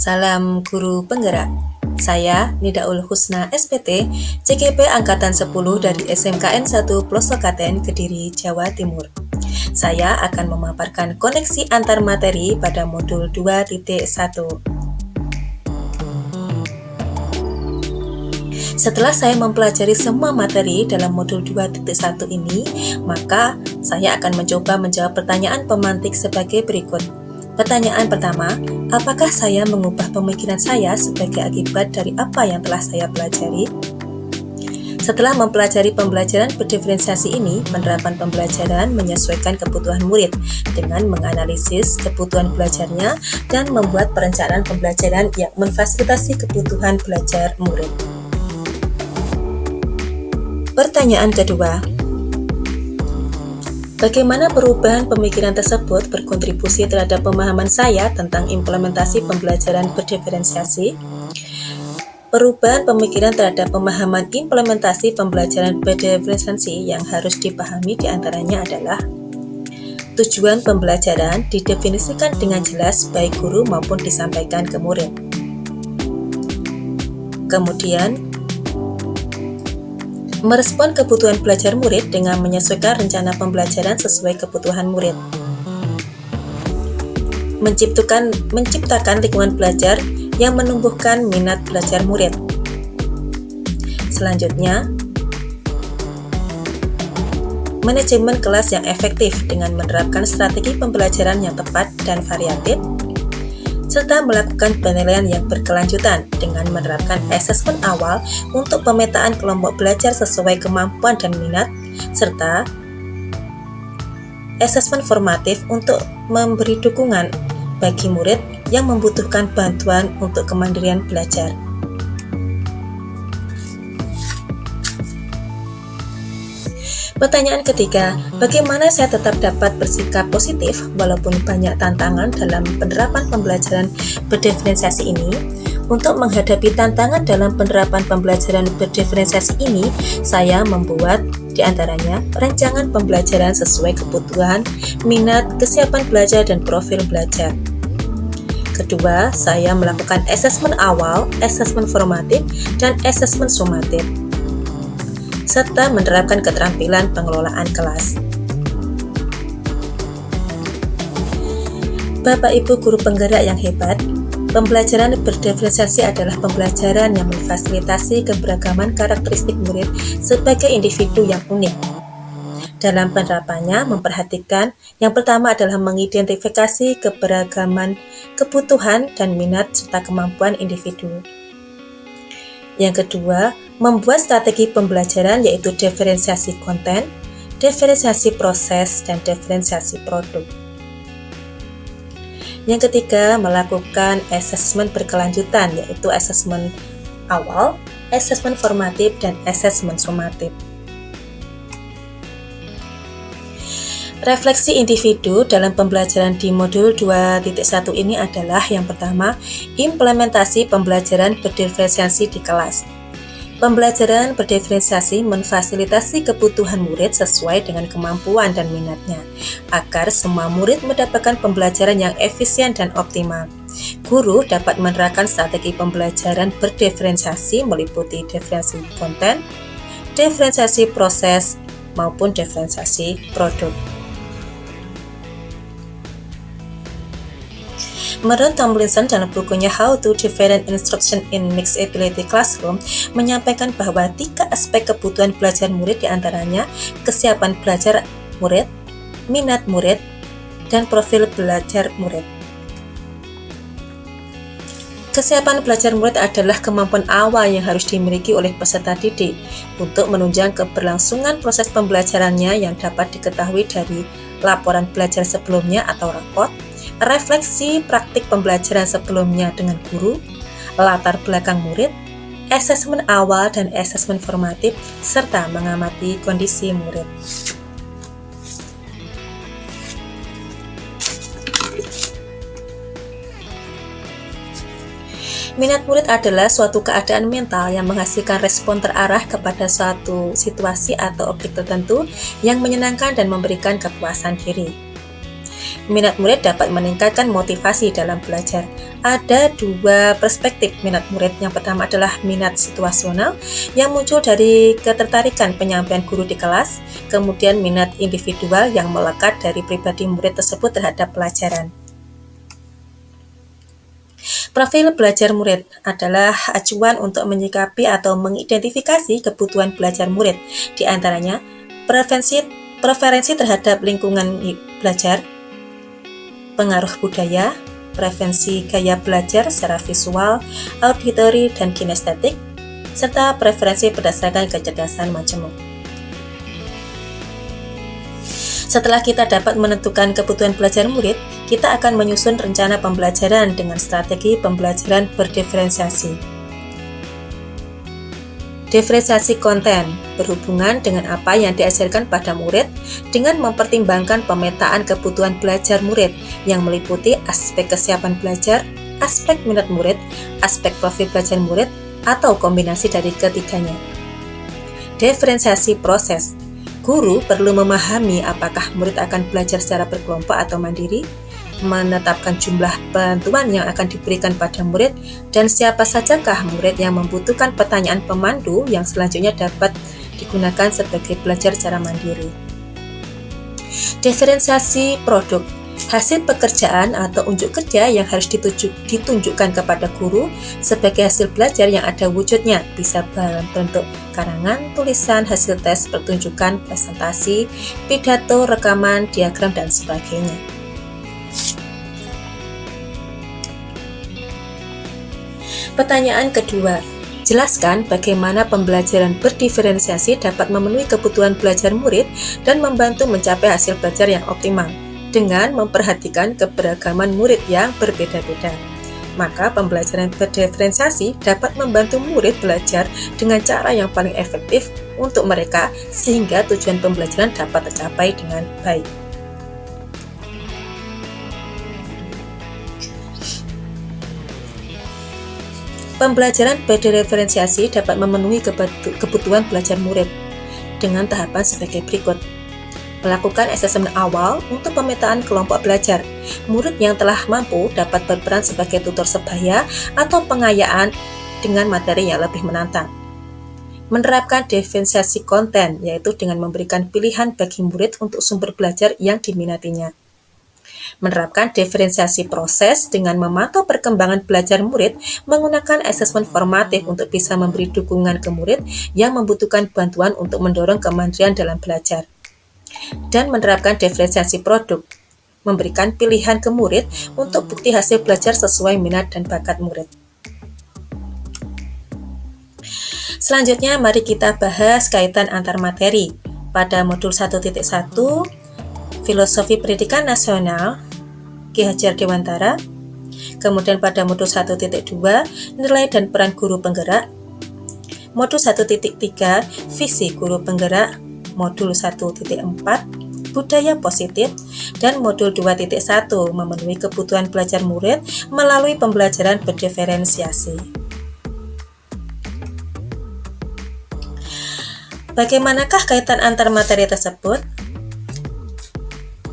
Salam Guru Penggerak. Saya Nidaul Husna SPT, CGP Angkatan 10 dari SMKN 1 Plosokaten, Kediri, Jawa Timur. Saya akan memaparkan koneksi antar materi pada modul 2.1. Setelah saya mempelajari semua materi dalam modul 2.1 ini, maka saya akan mencoba menjawab pertanyaan pemantik sebagai berikut. Pertanyaan pertama, apakah saya mengubah pemikiran saya sebagai akibat dari apa yang telah saya pelajari? Setelah mempelajari pembelajaran berdiferensiasi ini, penerapan pembelajaran menyesuaikan kebutuhan murid dengan menganalisis kebutuhan belajarnya dan membuat perencanaan pembelajaran yang memfasilitasi kebutuhan belajar murid. Pertanyaan kedua, bagaimana perubahan pemikiran tersebut berkontribusi terhadap pemahaman saya tentang implementasi pembelajaran berdiferensiasi? Perubahan pemikiran terhadap pemahaman implementasi pembelajaran berdiferensiasi yang harus dipahami diantaranya adalah tujuan pembelajaran didefinisikan dengan jelas baik guru maupun disampaikan ke murid. Kemudian, merespon kebutuhan belajar murid dengan menyesuaikan rencana pembelajaran sesuai kebutuhan murid. Menciptakan lingkungan belajar yang menumbuhkan minat belajar murid. Selanjutnya, manajemen kelas yang efektif dengan menerapkan strategi pembelajaran yang tepat dan variatif, serta melakukan penilaian yang berkelanjutan dengan menerapkan asesmen awal untuk pemetaan kelompok belajar sesuai kemampuan dan minat, serta asesmen formatif untuk memberi dukungan bagi murid yang membutuhkan bantuan untuk kemandirian belajar. Pertanyaan ketiga, bagaimana saya tetap dapat bersikap positif walaupun banyak tantangan dalam penerapan pembelajaran berdiferensiasi ini? Untuk menghadapi tantangan dalam penerapan pembelajaran berdiferensiasi ini, saya membuat diantaranya rancangan pembelajaran sesuai kebutuhan, minat, kesiapan belajar, dan profil belajar. Kedua, saya melakukan asesmen awal, asesmen formatif, dan asesmen sumatif, serta menerapkan keterampilan pengelolaan kelas. Bapak Ibu guru penggerak yang hebat, pembelajaran berdiferensiasi adalah pembelajaran yang memfasilitasi keberagaman karakteristik murid sebagai individu yang unik. Dalam penerapannya, memperhatikan yang pertama adalah mengidentifikasi keberagaman kebutuhan dan minat serta kemampuan individu. Yang kedua, membuat strategi pembelajaran yaitu diferensiasi konten, diferensiasi proses, dan diferensiasi produk. Yang ketiga, melakukan asesmen berkelanjutan yaitu asesmen awal, asesmen formatif, dan asesmen sumatif. Refleksi individu dalam pembelajaran di modul 2.1 ini adalah yang pertama, implementasi pembelajaran berdiferensiasi di kelas. Pembelajaran berdiferensiasi memfasilitasi kebutuhan murid sesuai dengan kemampuan dan minatnya, agar semua murid mendapatkan pembelajaran yang efisien dan optimal. Guru dapat menerapkan strategi pembelajaran berdiferensiasi meliputi diferensiasi konten, diferensiasi proses, maupun diferensiasi produk. Menurut Tomlinson dalam bukunya How to Different Instruction in Mixed Ability Classroom menyampaikan bahwa 3 aspek kebutuhan belajar murid diantaranya kesiapan belajar murid, minat murid, dan profil belajar murid. Kesiapan belajar murid adalah kemampuan awal yang harus dimiliki oleh peserta didik untuk menunjang keberlangsungan proses pembelajarannya yang dapat diketahui dari laporan belajar sebelumnya atau raport, refleksi praktik pembelajaran sebelumnya dengan guru, latar belakang murid, asesmen awal dan asesmen formatif, serta mengamati kondisi murid. Minat murid adalah suatu keadaan mental yang menghasilkan respon terarah kepada suatu situasi atau objek tertentu yang menyenangkan dan memberikan kepuasan diri. Minat murid dapat meningkatkan motivasi dalam belajar. Ada dua perspektif minat murid. Yang pertama adalah minat situasional yang muncul dari ketertarikan penyampaian guru di kelas, kemudian minat individual yang melekat dari pribadi murid tersebut terhadap pelajaran. Profil belajar murid adalah acuan untuk menyikapi atau mengidentifikasi kebutuhan belajar murid, di antaranya preferensi terhadap lingkungan belajar, pengaruh budaya, preferensi gaya belajar secara visual, auditory, dan kinestetik, serta preferensi berdasarkan kecerdasan majemuk. Setelah kita dapat menentukan kebutuhan belajar murid, kita akan menyusun rencana pembelajaran dengan strategi pembelajaran berdiferensiasi. Diferensiasi konten berhubungan dengan apa yang diajarkan pada murid dengan mempertimbangkan pemetaan kebutuhan belajar murid yang meliputi aspek kesiapan belajar, aspek minat murid, aspek profil belajar murid, atau kombinasi dari ketiganya. Diferensiasi proses. Guru perlu memahami apakah murid akan belajar secara berkelompok atau mandiri, menetapkan jumlah bantuan yang akan diberikan pada murid, dan siapa sajakah murid yang membutuhkan pertanyaan pemandu yang selanjutnya dapat digunakan sebagai belajar secara mandiri. Diferensiasi produk. Hasil pekerjaan atau unjuk kerja yang harus ditunjukkan kepada guru sebagai hasil belajar yang ada wujudnya, bisa dalam bentuk karangan, tulisan, hasil tes, pertunjukan, presentasi, pidato, rekaman, diagram, dan sebagainya. Pertanyaan kedua, jelaskan bagaimana pembelajaran berdiferensiasi dapat memenuhi kebutuhan belajar murid dan membantu mencapai hasil belajar yang optimal dengan memperhatikan keberagaman murid yang berbeda-beda. Maka pembelajaran berdiferensiasi dapat membantu murid belajar dengan cara yang paling efektif untuk mereka sehingga tujuan pembelajaran dapat tercapai dengan baik. Pembelajaran berdiferensiasi dapat memenuhi kebutuhan belajar murid dengan tahapan sebagai berikut. Melakukan asesmen awal untuk pemetaan kelompok belajar. Murid yang telah mampu dapat berperan sebagai tutor sebaya atau pengayaan dengan materi yang lebih menantang. Menerapkan diferensiasi konten, yaitu dengan memberikan pilihan bagi murid untuk sumber belajar yang diminatinya. Menerapkan diferensiasi proses dengan memantau perkembangan belajar murid menggunakan asesmen formatif untuk bisa memberi dukungan ke murid yang membutuhkan bantuan untuk mendorong kemandirian dalam belajar. Dan menerapkan diferensiasi produk, memberikan pilihan ke murid untuk bukti hasil belajar sesuai minat dan bakat murid. Selanjutnya, mari kita bahas kaitan antar materi. Pada modul 1.1, Filosofi Pendidikan Nasional, Ki Hajar Dewantara. Kemudian pada modul 1.2, Nilai dan Peran Guru Penggerak. Modul 1.3, Visi Guru Penggerak. Modul 1.4, Budaya Positif, dan modul 2.1, memenuhi kebutuhan belajar murid melalui pembelajaran berdiferensiasi. Bagaimanakah kaitan antar materi tersebut?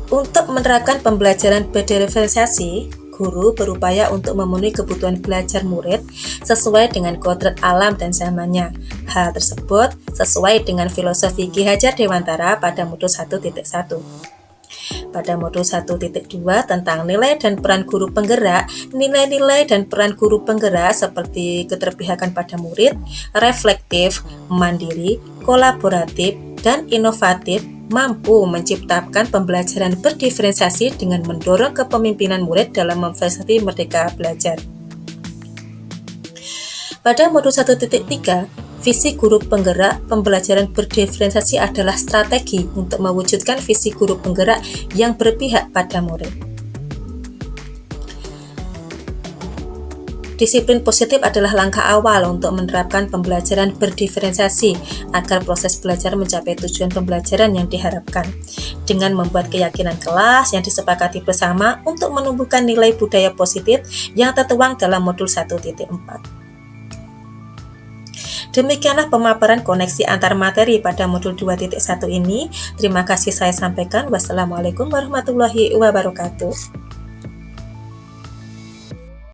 Untuk menerapkan pembelajaran berdiferensiasi, guru berupaya untuk memenuhi kebutuhan belajar murid sesuai dengan kodrat alam dan zamannya. Hal tersebut sesuai dengan filosofi Ki Hajar Dewantara pada modul 1.1. Pada modul 1.2 tentang nilai dan peran guru penggerak, nilai-nilai dan peran guru penggerak seperti keterpihakan pada murid, reflektif, mandiri, kolaboratif, dan inovatif mampu menciptakan pembelajaran berdiferensiasi dengan mendorong kepemimpinan murid dalam memfasilitasi merdeka belajar. Pada modul 1.3, Visi Guru Penggerak, pembelajaran berdiferensiasi adalah strategi untuk mewujudkan visi guru penggerak yang berpihak pada murid. Disiplin positif adalah langkah awal untuk menerapkan pembelajaran berdiferensiasi agar proses belajar mencapai tujuan pembelajaran yang diharapkan, dengan membuat keyakinan kelas yang disepakati bersama untuk menumbuhkan nilai budaya positif yang tertuang dalam modul 1.4. Demikianlah pemaparan koneksi antar materi pada modul 2.1 ini. Terima kasih saya sampaikan. Wassalamualaikum warahmatullahi wabarakatuh.